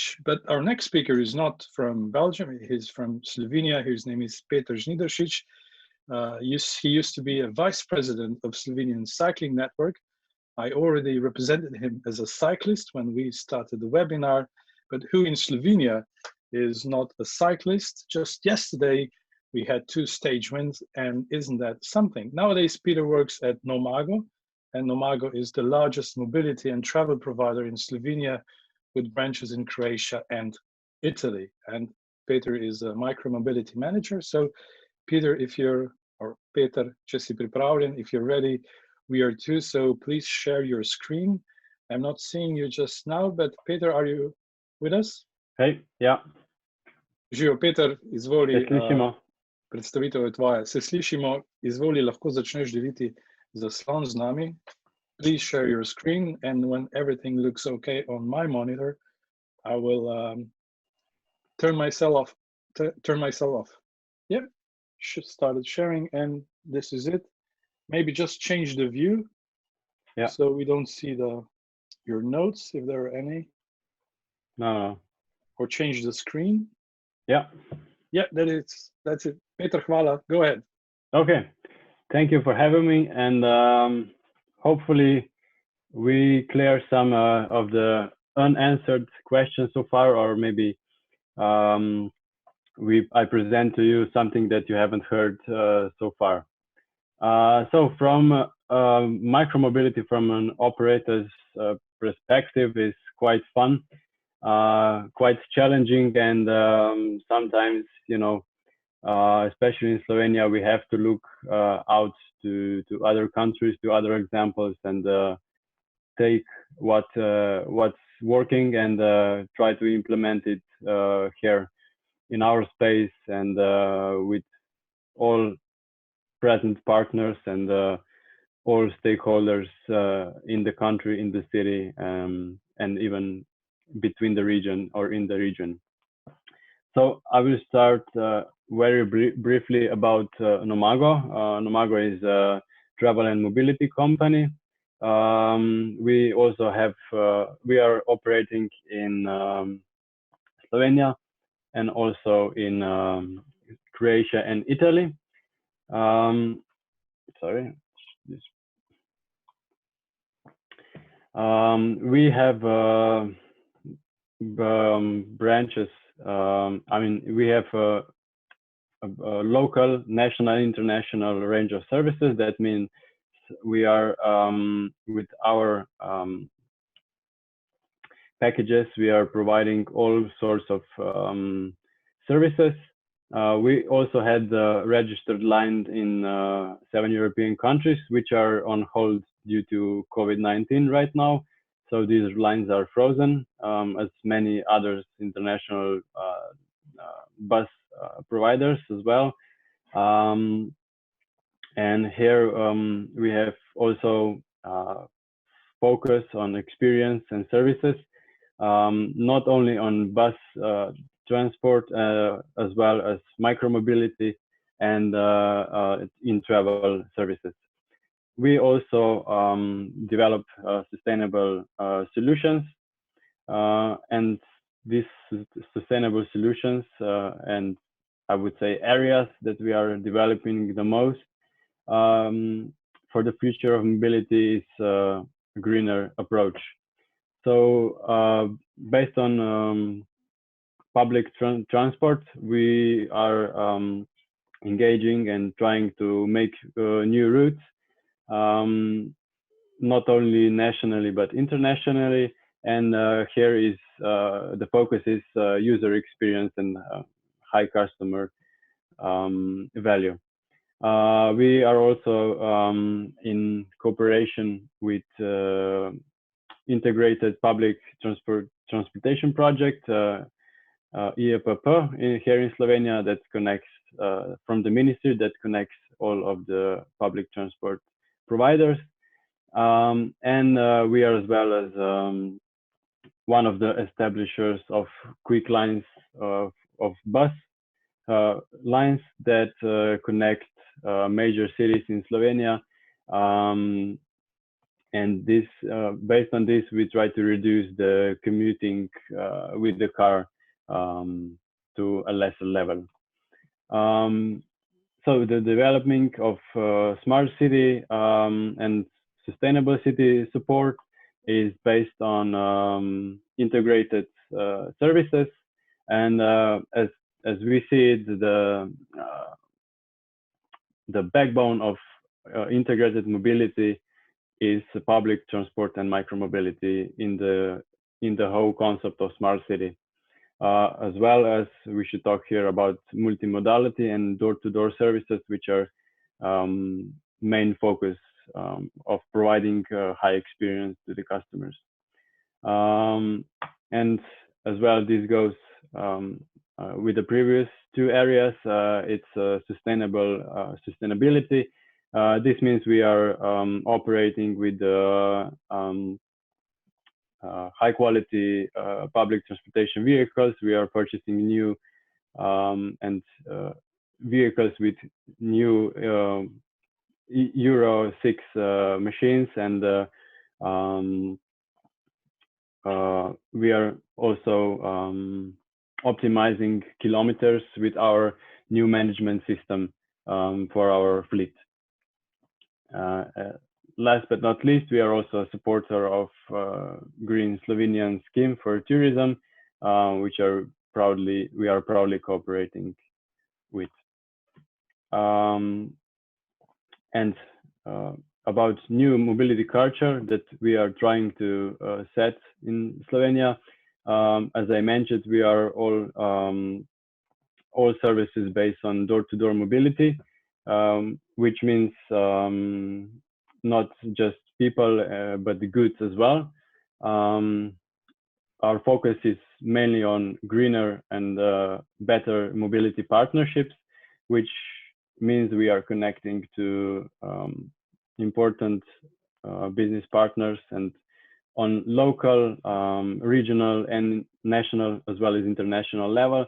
much. But our next speaker is not from Belgium. He's from Slovenia. His name is Peter Žnidaršič. He used to be a vice president of Slovenian Cycling Network. I already represented him as a cyclist when we started the webinar, but who in Slovenia is not a cyclist? Just yesterday, we had 2 stage wins, and isn't that something? Nowadays, Peter works at Nomago, and Nomago is the largest mobility and travel provider in Slovenia with branches in Croatia and Italy. And Peter is a micromobility manager. So Peter, if you're ready, we are too. So please share your screen. I'm not seeing you just now, but Peter, are you with us? Hey, yeah. Živijo, Peter, izvoli. Se slišimo. Predstavitev je tvoja. Se slišimo, izvoli, lahko začneš deliti zaslon z nami. Please share your screen, and when everything looks okay on my monitor, I will turn myself off. Yep, started sharing, and this is it. Maybe just change the view, yeah, so we don't see your notes if there are any. No. Or change the screen. Yeah. Yeah, that's it. Peter, hvala. Go ahead. Okay, thank you for having me, and hopefully we clear some of the unanswered questions so far, or maybe I present to you something that you haven't heard so far. So from micromobility from an operator's perspective is quite fun, quite challenging, and sometimes, you know, especially in Slovenia, we have to look out to other countries, to other examples, and take what's working and try to implement it here in our space, and with all present partners and all stakeholders in the country, in the city, and even between the region or in the region. So I will start very briefly about Nomago. Nomago is a travel and mobility company. We also have, we are operating in Slovenia and also in Croatia and Italy. We have branches. I mean, we have a local, national, international range of services. That means we are with our packages, we are providing all sorts of services. We also had registered lines in 7 European countries, which are on hold due to COVID-19 right now. So these lines are frozen, as many others international bus providers as well. And here we have also focus on experience and services, not only on bus transport, as well as micromobility and in travel services. We also develop sustainable solutions, and these sustainable solutions and I would say areas that we are developing the most for the future of mobility is a greener approach. So based on public transport, we are engaging and trying to make new routes, not only nationally but internationally. And here is the focus is user experience and high customer value. We are also in cooperation with integrated public transportation project, IEPP, here in Slovenia, that connects from the ministry, that connects all of the public transport providers. And we are as well as one of the establishers of quick lines of bus lines that connect major cities in Slovenia, And this, based on this, we try to reduce the commuting with the car to a lesser level. So the development of smart city and sustainable city support is based on integrated services, and as we see it, the backbone of integrated mobility is public transport and micromobility in the whole concept of smart city. As well as we should talk here about multimodality and door-to-door services, which are main focus of providing high experience to the customers. And as well, this goes with the previous two areas. It's sustainability. This means we are operating with high quality public transportation vehicles. We are purchasing new and vehicles with new Euro 6 machines, and we are also optimizing kilometers with our new management system for our fleet. Last but not least, we are also a supporter of Green Slovenian scheme for tourism, which we are proudly cooperating with. And about new mobility culture that we are trying to set in Slovenia. As I mentioned, we are all services based on door-to-door mobility, which means not just people, but the goods as well. Our focus is mainly on greener and better mobility partnerships, which means we are connecting to important business partners, and on local, regional, and national, as well as international level,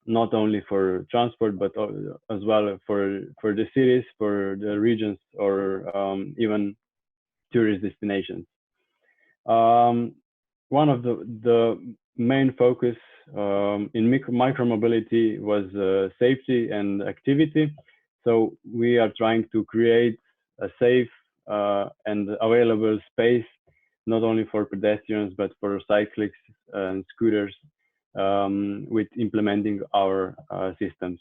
not only for transport, but as well for the cities, for the regions, or even tourist destinations. One of the main focus in micromobility was safety and activity. So we are trying to create a safe and available space, not only for pedestrians, but for cyclists and scooters, with implementing our systems.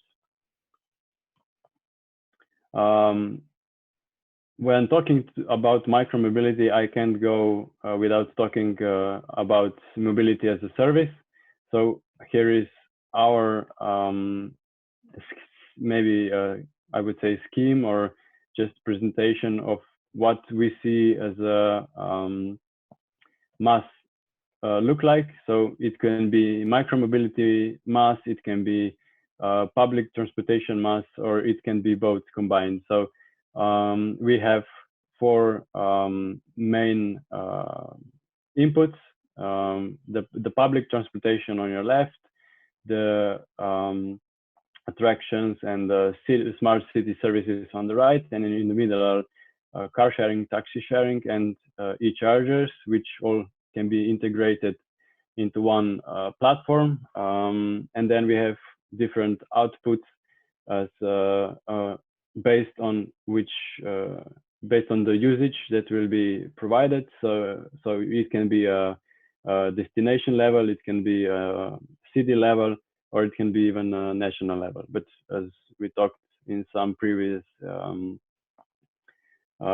When talking about micromobility, I can't go without talking about mobility as a service. So here is our maybe I would say scheme, or just presentation of what we see as a mass look like. So it can be micromobility mass, it can be public transportation mass, or it can be both combined. So we have four main inputs: the public transportation on your left, the attractions and the smart city services on the right, and in the middle are car sharing, taxi sharing, and e-chargers, which all can be integrated into one platform. And then we have different outputs as based on the usage that will be provided. So it can be a destination level, it can be a city level, or it can be even a national level. But as we talked in some previous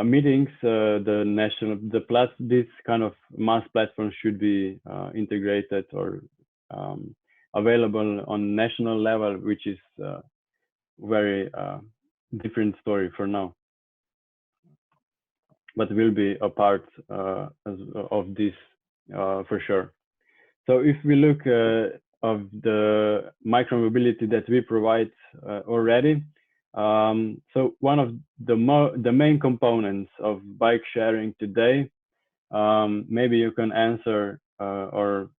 meetings, this kind of mass platform should be integrated or available on national level, which is very different story for now, but will be a part of this for sure. So if we look of the micromobility that we provide already, so one of the main components of bike sharing today, maybe you can answer or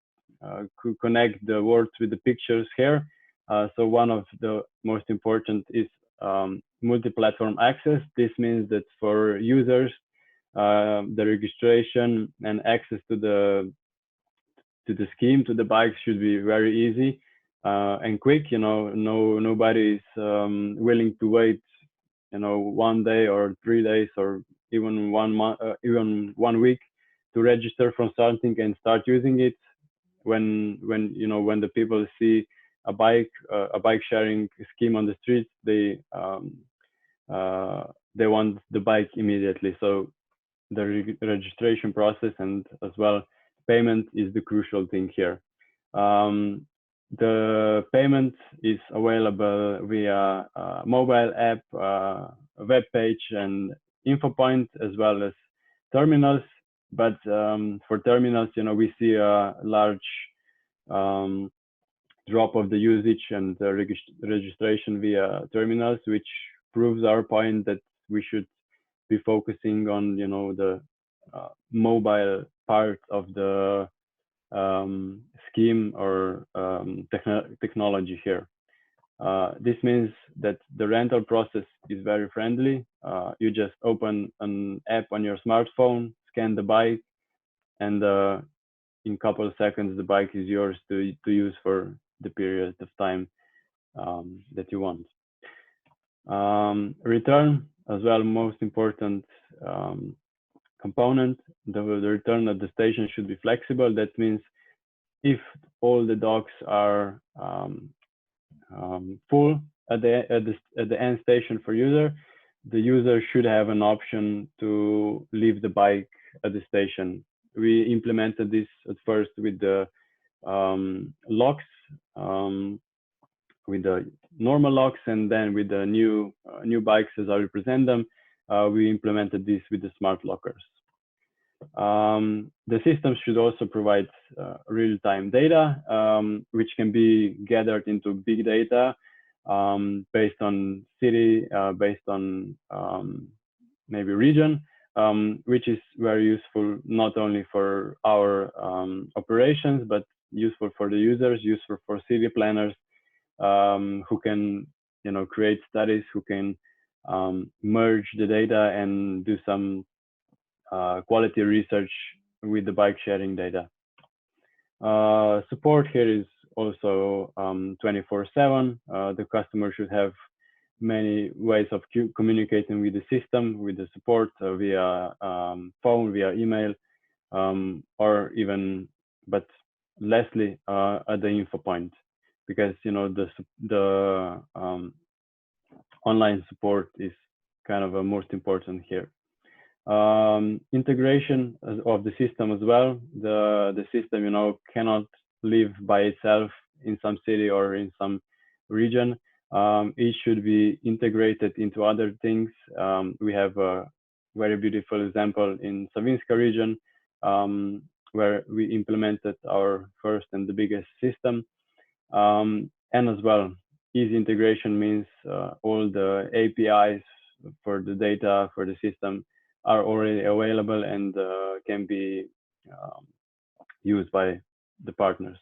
connect the words with the pictures here. So one of the most important is multi-platform access. This means that for users, the registration and access to the scheme, to the bikes should be very easy and quick. Nobody is willing to wait, 1 day or 3 days or even 1 month, even 1 week to register from something and start using it. When the people see a bike sharing scheme on the streets, they want the bike immediately. So the registration process and as well payment is the crucial thing here. The payment is available via a mobile app, a web page, and info point, as well as terminals. But for terminals, we see a large drop of the usage and the registration via terminals, which proves our point that we should be focusing on, the mobile part of the scheme or technology here. This means that the rental process is very friendly. You just open an app on your smartphone, scan the bike, and in a couple of seconds, the bike is yours to use for the period of time that you want. Return as well, most important component. The return at the station should be flexible. That means if all the docks are full at the end station for user, the user should have an option to leave the bike at the station. We implemented this at first with the locks, with the normal locks, and then with the new bikes as I represent them, we implemented this with the smart lockers. The system should also provide real-time data, which can be gathered into big data based on city, based on maybe region, which is very useful not only for our operations, but useful for the users, useful for city planners who can, create studies, who can merge the data and do some quality research with the bike sharing data. Support here is also 24/7. The customer should have many ways of communicating with the system, with the support via phone, via email, or even, but lastly, at the info point, because the online support is kind of most important here. Integration of the system as well. The system, cannot live by itself in some city or in some region. It should be integrated into other things. We have a very beautiful example in Savinska region, where we implemented our first and the biggest system. And as well, easy integration means all the APIs for the data for the system are already available and can be used by the partners.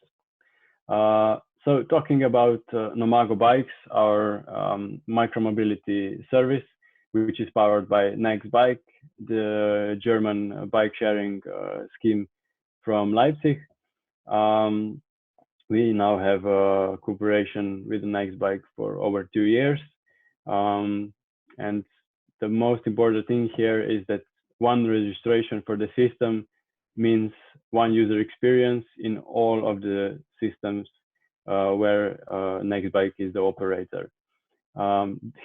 So talking about Nomago Bikes, our micromobility service, which is powered by Nextbike, the German bike sharing scheme from Leipzig. We now have a cooperation with Nextbike for over 2 years. And the most important thing here is that one registration for the system means one user experience in all of the systems where Nextbike is the operator.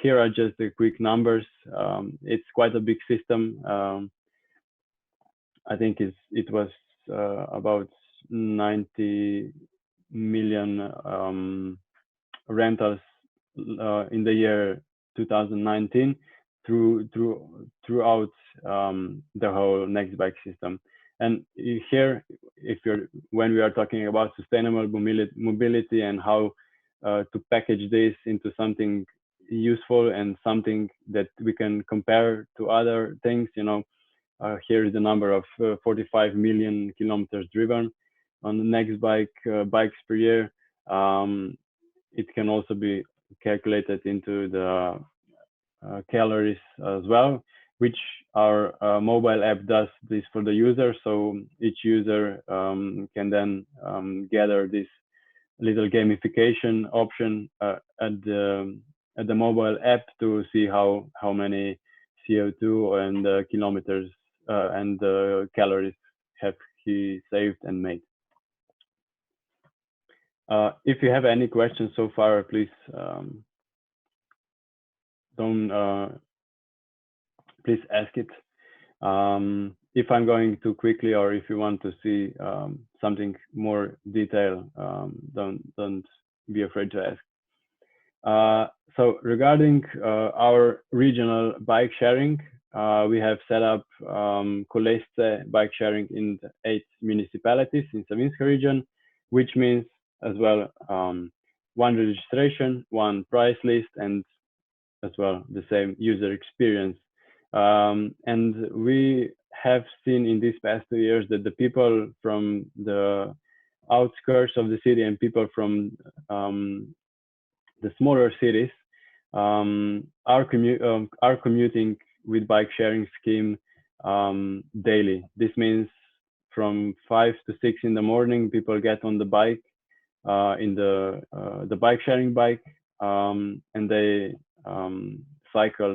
Here are just the quick numbers. It's quite a big system. I think it was about 90 million rentals in the year 2019 throughout the whole Nextbike system. And here, when we are talking about sustainable mobility and how to package this into something useful and something that we can compare to other things, here is the number of 45 million kilometers driven on the Nextbike bikes per year. It can also be calculated into the calories as well, which our mobile app does this for the user. So each user can then gather this little gamification option at the mobile app to see how many CO2 and kilometers and calories have he saved and made. If you have any questions so far, please please ask it. If I'm going too quickly, or if you want to see something more detailed, don't be afraid to ask. So regarding our regional bike sharing, we have set up kolesih bike sharing in the 8 municipalities in Savinjska region, which means as well 1 registration, 1 price list, and as well the same user experience. And we have seen in these past 2 years that the people from the outskirts of the city and people from the smaller cities are commuting with bike sharing scheme daily. This means from 5 to 6 in the morning, people get on the bike, in the bike sharing bike, and they cycle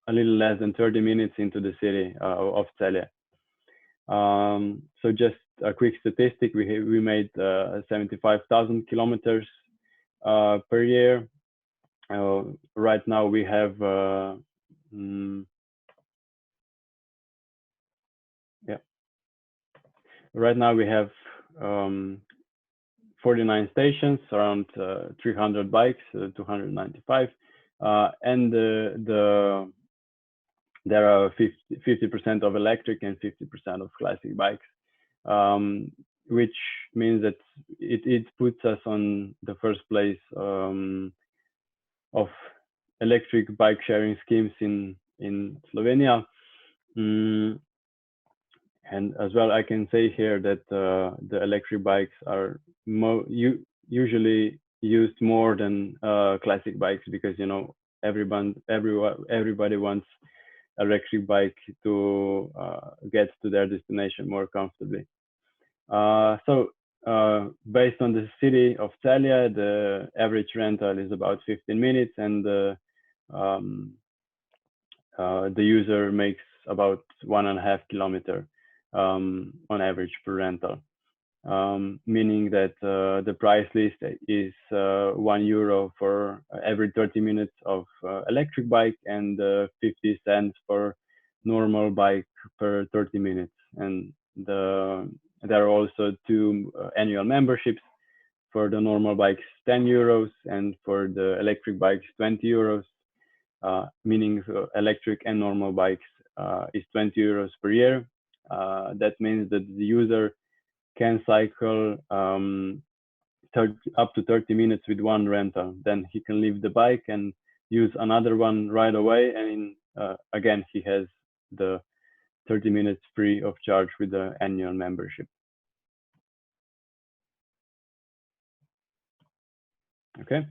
a little less than 30 minutes into the city of Celje. So just a quick statistic, we made 75,000 kilometers per year. Right now we have right now we have 49 stations, around 300 bikes, 295, and there are 50% of electric and 50% of classic bikes, which means that it puts us on the first place of electric bike sharing schemes in Slovenia. And as well, I can say here that the electric bikes are usually used more than classic bikes, because everybody wants electric bike to get to their destination more comfortably. So based on the city of Celje, the average rental is about 15 minutes, and the user makes about 1.5 kilometers on average per rental, meaning that the price list is €1 for every 30 minutes of electric bike, and 50 cents for normal bike per 30 minutes. And there are also 2 annual memberships. For the normal bikes, €10, and for the electric bikes, €20, meaning electric and normal bikes is €20 per year. That means that the user can cycle up to 30 minutes with 1 rental. Then he can leave the bike and use another one right away, and again he has the 30 minutes free of charge with the annual membership. Okay,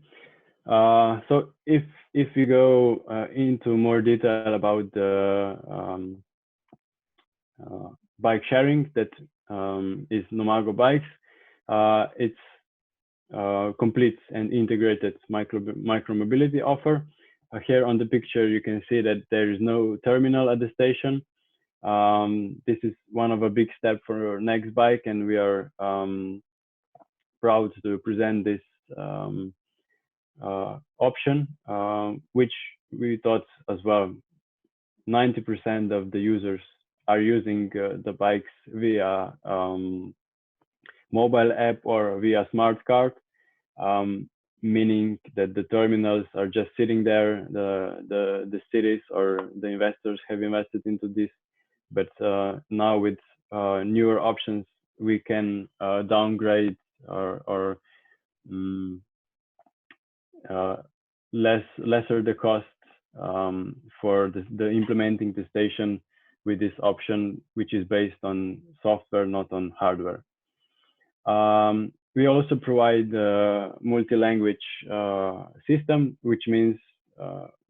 so if you go into more detail about the bike sharing that is Nomago Bikes, it's complete and integrated micromobility offer. Here on the picture, you can see that there is no terminal at the station. This is one of a big step for our next bike, and we are proud to present this option, which we thought as well 90% of the users are using the bikes via mobile app or via smart card, meaning that the terminals are just sitting there. The cities or the investors have invested into this, but now with newer options, we can downgrade or lesser the cost for the implementing the station with this option, which is based on software, not on hardware. We also provide a multi-language system, which means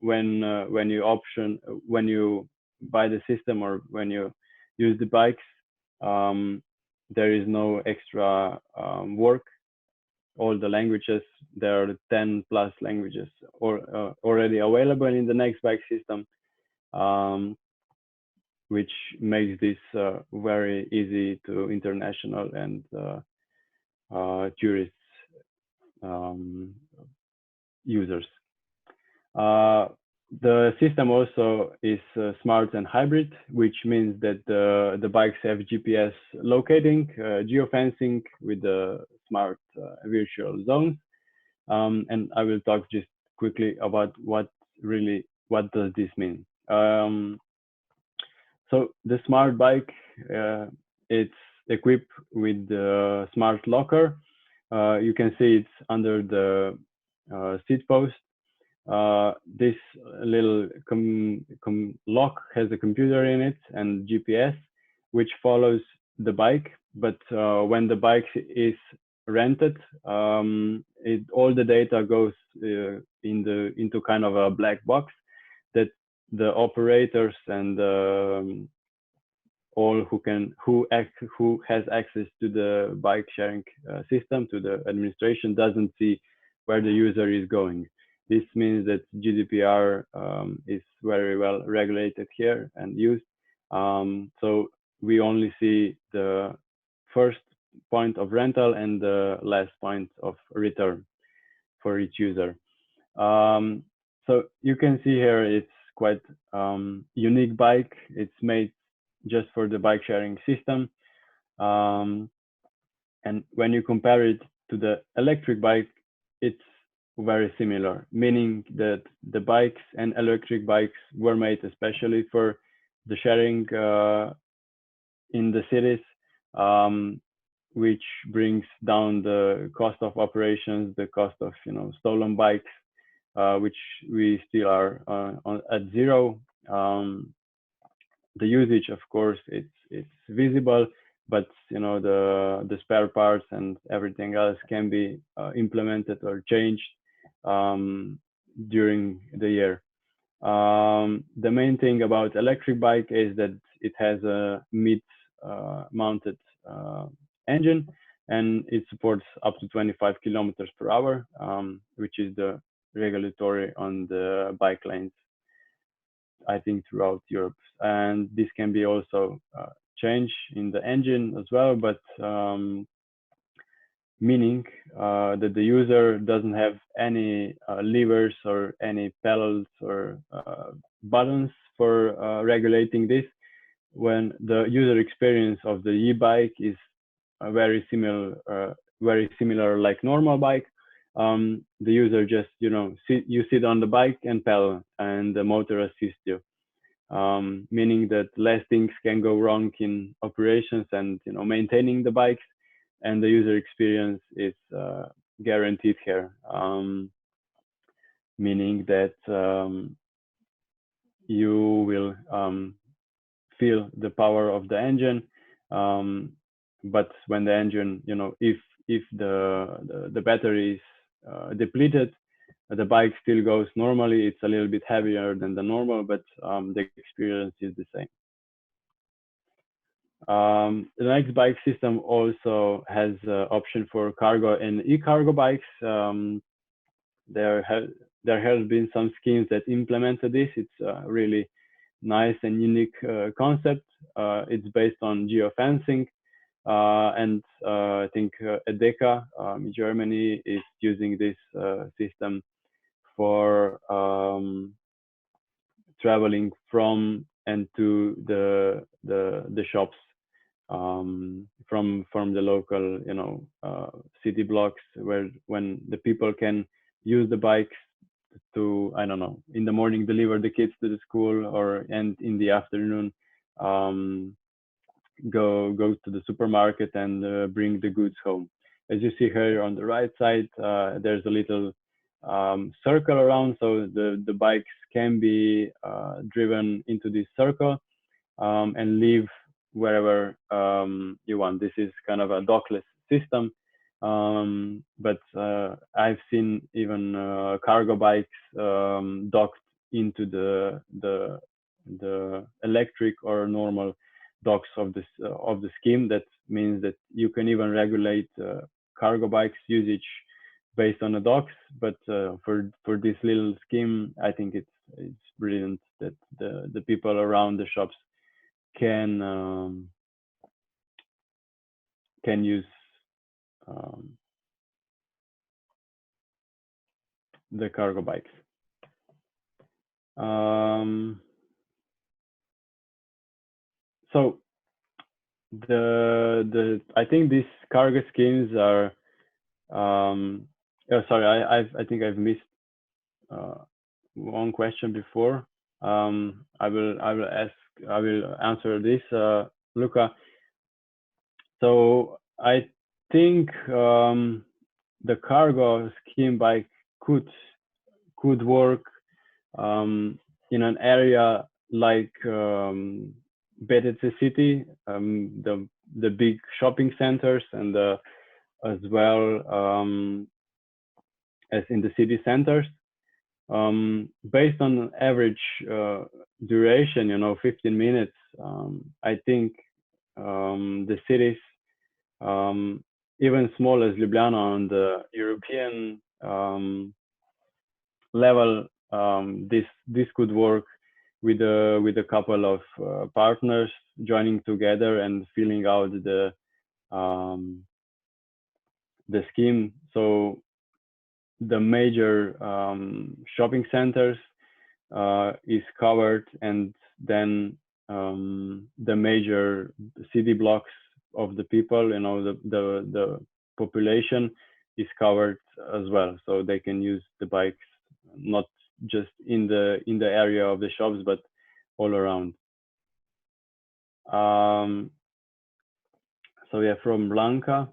when you buy the system or when you use the bikes, there is no extra work. All the languages, there are 10 plus languages already available in the next bike system, which makes this very easy to international and tourists users. The system also is smart and hybrid, which means that the bikes have GPS locating, geofencing with the smart virtual zones. And I will talk just quickly about what does this mean. So the smart bike, it's equipped with the smart locker. You can see it's under the seat post. This little lock has a computer in it and GPS, which follows the bike. But when the bike is rented, all the data goes into kind of a black box that the operators and all who has access to the bike sharing system, to the administration, doesn't see where the user is going. This means that GDPR is very well regulated here and used. So we only see the first point of rental and the last point of return for each user. So you can see here it's quite unique bike. It's made just for the bike sharing system. And when you compare it to the electric bike, it's very similar, meaning that the bikes and electric bikes were made especially for the sharing in the cities, which brings down the cost of operations, the cost of stolen bikes, which we still are at zero. The usage, of course, it's visible, but the spare parts and everything else can be implemented or changed during the year. The main thing about electric bike is that it has a mid-mounted engine, and it supports up to 25 kilometers per hour, which is the regulatory on the bike lanes, I think, throughout Europe. And this can be also changed in the engine as well, but meaning that the user doesn't have any levers or any pedals or buttons for regulating this. When the user experience of the e-bike is very similar like normal bike, the user just you sit on the bike and pedal, and the motor assists you, meaning that less things can go wrong in operations and maintaining the bikes, and the user experience is guaranteed here, meaning that you will feel the power of the engine, but when the engine, if the battery is depleted, the bike still goes normally. It's a little bit heavier than the normal, but the experience is the same. The next bike system also has option for cargo and e-cargo bikes. There has been some schemes that implemented this. It's a really nice and unique concept. It's based on geofencing, and I think Edeka in Germany is using this system for traveling from and to the shops, from the local city blocks, when the people can use the bikes to, I don't know, in the morning deliver the kids to the school, and in the afternoon go to the supermarket and bring the goods home. As you see here on the right side, there's a little circle around, so the bikes can be driven into this circle and leave wherever you want. This is kind of a dockless system, but I've seen even cargo bikes docked into the electric or normal docks of the scheme. That means that you can even regulate cargo bikes usage based on the docks. But for this little scheme, I think it's brilliant that the people around the shops can use the cargo bikes. So I think these cargo schemes are oh, sorry, I think I've missed one question before. I will answer this, Luca. So I think the cargo scheme bike could work in an area like BTC City, the big shopping centers, and as well as in the city centers. Based on average duration, 15 minutes, I think the cities, even small as Ljubljana on the European level, this could work with a couple of partners joining together and filling out the scheme. So the major shopping centers is covered, and then the major city blocks of the people, the population is covered as well, so they can use the bikes not just in the area of the shops, but all around. So yeah, from Blanca.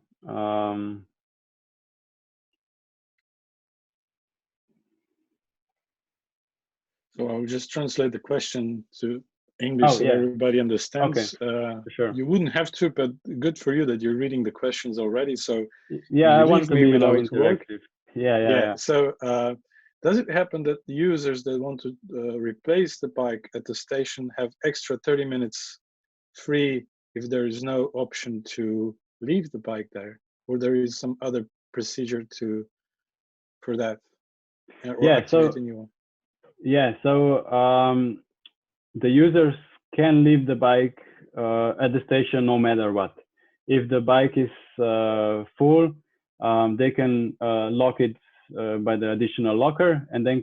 So I'll just translate the question to English so everybody understands. Okay. Sure. You wouldn't have to, but good for you that you're reading the questions already. So yeah, I want to be interactive. Yeah. So does it happen that the users that want to replace the bike at the station have extra 30 minutes free if there is no option to leave the bike there, or there is some other procedure for that? Or so the users can leave the bike at the station no matter what. If the bike is full, they can lock it by the additional locker, and then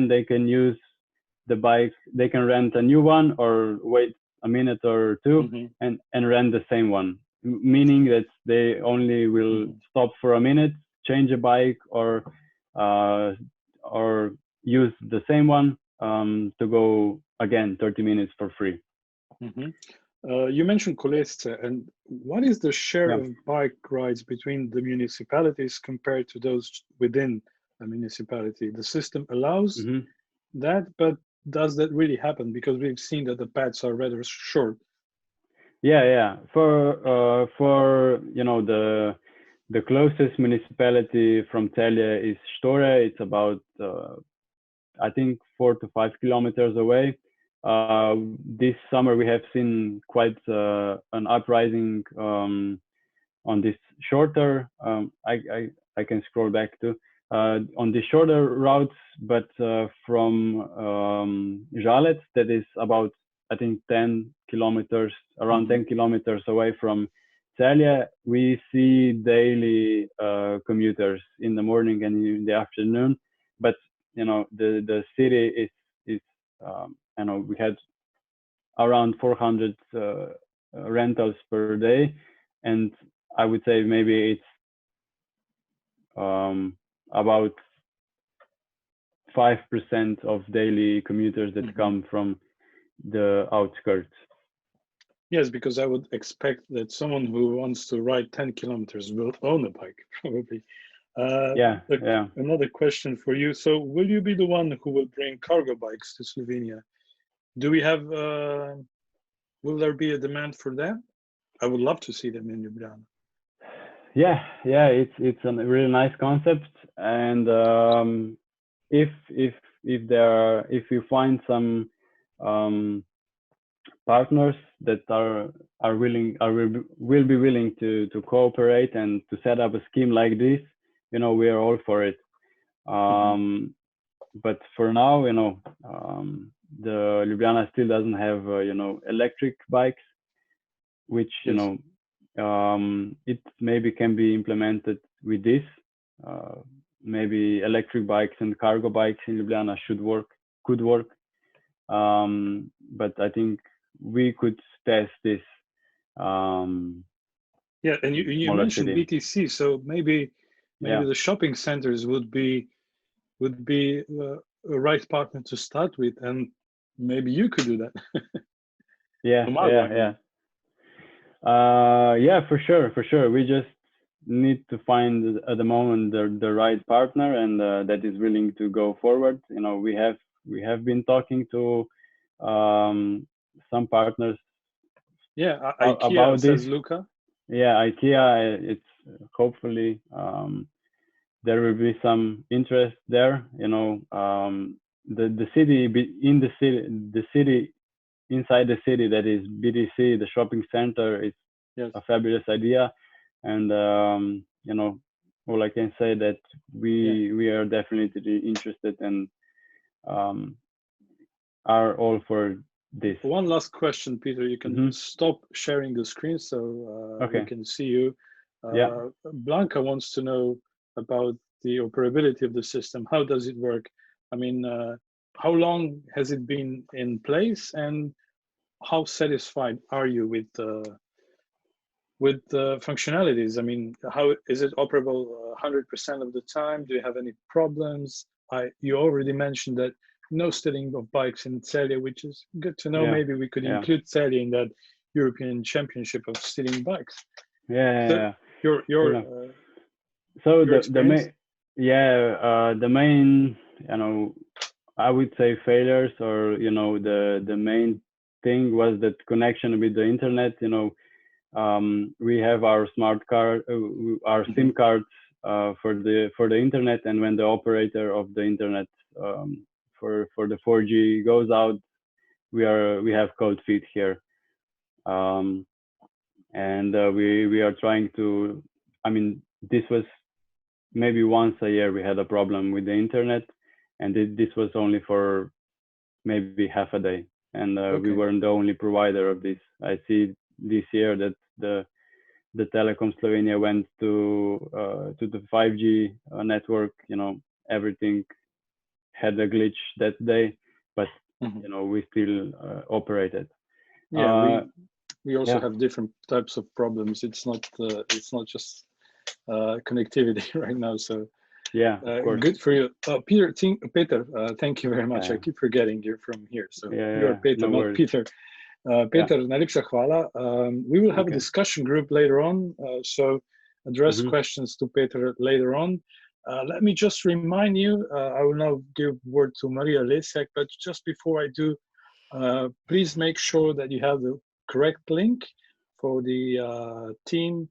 they can use the bike. They can rent a new one or wait a minute or two and rent the same one, meaning that they only will stop for a minute, change a bike, or use the same one to go again 30 minutes for free. You mentioned kolesce, and what is the share of bike rides between the municipalities compared to those within a municipality? The system allows that, but does that really happen? Because we've seen that the paths are rather short. Yeah. For the closest municipality from Celje is Štore. It's about I think 4 to 5 kilometers away. This summer we have seen quite an uprising on this shorter. I can scroll back to on the shorter routes, but from Žalec, that is about I think 10 kilometers, around 10 kilometers away from Celje, we see daily commuters in the morning and in the afternoon. But the city is we had around 400 rentals per day, and I would say maybe it's about 5% of daily commuters that come from the outskirts. Yes, because I would expect that someone who wants to ride 10 kilometers will own a bike, probably. Another question for you. So will you be the one who will bring cargo bikes to Slovenia? Do we have, will there be a demand for that? I would love to see them in Ljubljana. Yeah, it's a really nice concept. And if if you find some partners that will be willing to cooperate and to set up a scheme like this, we are all for it. But for now, the Ljubljana still doesn't have electric bikes, which it maybe can be implemented with this. Maybe electric bikes and cargo bikes in Ljubljana could work. But I think we could test this. And you mentioned city. BTC, so maybe the shopping centers would be a right partner to start with, and maybe you could do that. For sure. We just need to find at the moment the right partner, and that is willing to go forward. We have been talking to some partners. IKEA about says this. Luca. IKEA. It's hopefully there will be some interest there. The city inside the city, that is BTC, the shopping center, is a fabulous idea. And all I can say that we are definitely interested and are all for this. One last question, Peter. You can stop sharing the screen so we can see you. Blanca wants to know about the operability of the system. How does it work? I mean, how long has it been in place, and how satisfied are you with the functionalities? I mean, how is it operable 100% of the time? Do you have any problems? You already mentioned that no stealing of bikes in Celje, which is good to know. Maybe we could include Celje in that European Championship of stealing bikes. So the main I would say failures, or the main thing was that connection with the internet. We have our smart card, our SIM cards for the internet, and when the operator of the internet for the 4G goes out, we have cold feet here, and we are trying to. I mean, this was maybe once a year we had a problem with the internet, and this was only for maybe half a day, and we weren't the only provider of this. I see this year that the Telekom Slovenia went to the 5G network. Everything had a glitch that day, but we still operated. We also have different types of problems. It's not just connectivity right now. So of course. Good for you, Peter. Thank you very much. I keep forgetting you're from here, so you're Peter, not worries. Peter. Peter, najlepša hvala. We will have a discussion group later on, so address questions to Peter later on. Let me just remind you, I will now give word to Maria Lesjak, but just before I do, please make sure that you have the correct link for the team,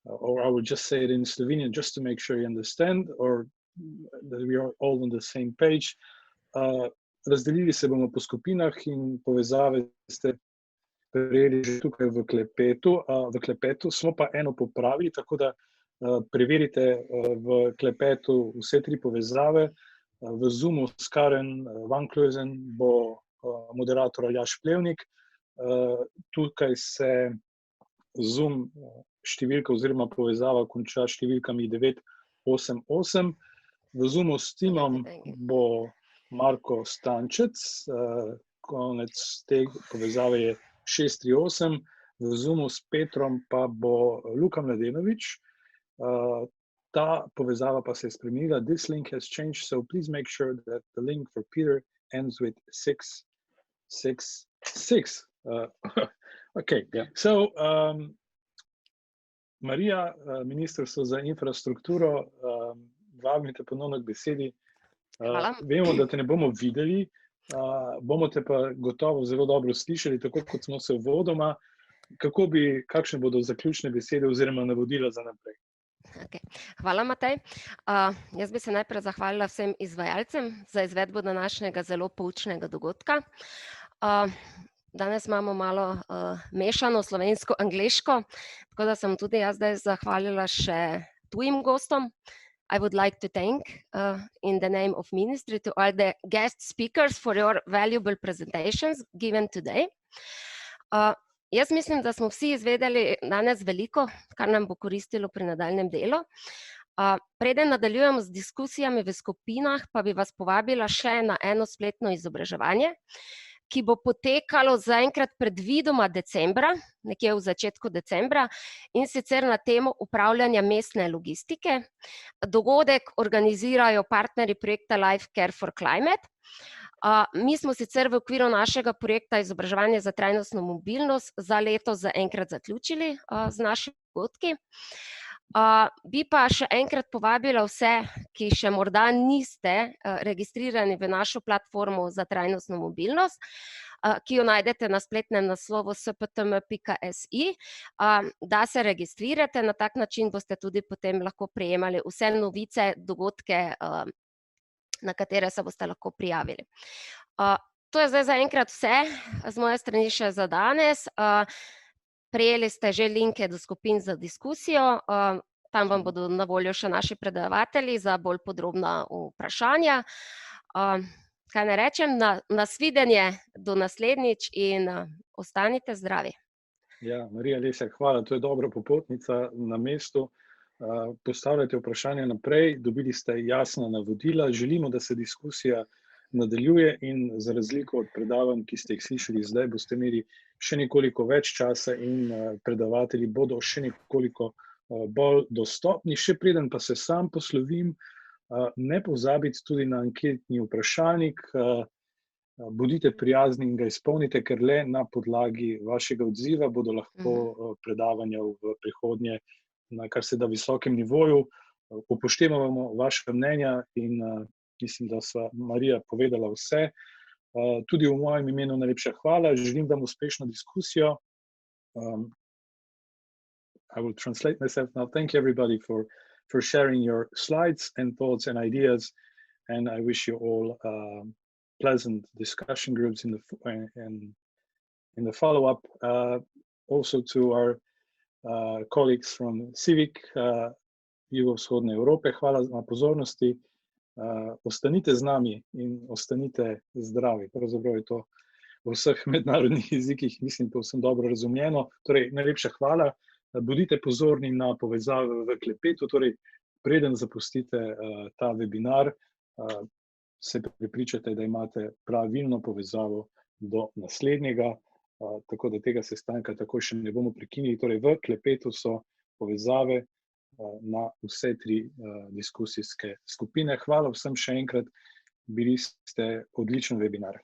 or I will just say it in Slovenian just to make sure you understand, or that we are all on the same page. Razdelili se bomo po skupinah in povezave ste prejeli že tukaj v klepetu. Smo pa eno popravili, tako da preverite v klepetu vse tri povezave. V Zoomu Skaren Vankluzen bo moderator Aljaž Plevnik. Tukaj se Zoom številka oziroma povezava konča številkami 988. V Zoomu s Timom bo Marko Stančec, konec te povezave je 638. V Zoomu s Petrom pa bo Luka Mladenovič. Ta povezava pa se je spremenila. This link has changed, so please make sure that the link for Peter ends with 666. So Marija, Ministrstvo za infrastrukturo, vabite ponovno k besedi. Vemo, da te ne bomo videli, bomo te pa gotovo zelo dobro slišali, tako kot smo se uvodoma. Kakšne bodo zaključne besede oziroma navodila za naprej? Okay. Hvala, Matej. Jaz bi se najprej zahvalila vsem izvajalcem za izvedbo današnjega zelo poučnega dogodka. Danes imamo malo mešano slovensko-angleško, tako da sem tudi jaz zdaj zahvalila še tujim gostom. I would like to thank in the name of ministry to all the guest speakers for your valuable presentations given today. Jaz mislim, da smo vsi izvedeli danes veliko, kar nam bo koristilo pri nadaljnjem delu. Preden nadaljujemo z diskusijami v skupinah, pa bi vas povabila še na eno spletno izobraževanje, ki bo potekalo zaenkrat predvidoma decembra, nekje v začetku decembra, in sicer na temo upravljanja mestne logistike. Dogodek organizirajo partnerji projekta Life Care for Climate. Mi smo sicer v okviru našega projekta izobraževanja za trajnostno mobilnost za leto zaenkrat zaključili z našimi dogodki. Bi pa še enkrat povabila vse, ki še morda niste registrirani v našo platformo za trajnostno mobilnost, ki jo najdete na spletnem naslovu sptm.si, da se registrirate. Na tak način boste tudi potem lahko prejemali vse novice, dogodke, na katere se boste lahko prijavili. To je zdaj zaenkrat vse z moje strani še za danes. Prejeli ste že linke do skupin za diskusijo, tam vam bodo na voljo še naši predavatelji za bolj podrobna vprašanja. Kaj ne rečem, nasvidenje do naslednjič in ostanite zdravi. Ja, Marija Lesjak, hvala, to je dobra popotnica na mestu. Postavljajte vprašanja naprej, dobili ste jasna navodila, želimo, da se diskusija nadaljuje in za razliko od predavanj, ki ste jih slišali zdaj, boste imeli še nekoliko več časa in predavatelji bodo še nekoliko bolj dostopni. Še preden pa se sam poslovim, ne pozabiti tudi na anketni vprašalnik, bodite prijazni in ga izpolnite, ker le na podlagi vašega odziva bodo lahko predavanja v prihodnje na kar se da visokem nivoju. Upoštevamo vaše mnenja in mislim, da sva Marija povedala vse. Tudi v mojem imenu najlepša hvala. Želim vam uspešno diskusijo. I will translate myself now. Thank you everybody for sharing your slides and thoughts and ideas. And I wish you all pleasant discussion groups in the follow-up. Also to our colleagues from Civic jugovzhodne Evrope, hvala na pozornosti. Ostanite z nami in ostanite zdravi. Pravzaprav je to v vseh mednarodnih jezikih, mislim, povsem dobro razumljeno. Torej, najlepša hvala. Bodite pozorni na povezave v klepetu. Torej, preden zapustite ta webinar, se prepričate, da imate pravilno povezavo do naslednjega. Tako da tega sestanka takoj še ne bomo prekinili. Torej, v klepetu so povezave na vse 3 diskusijske skupine. Hvala vsem še enkrat, bili ste odličen webinar.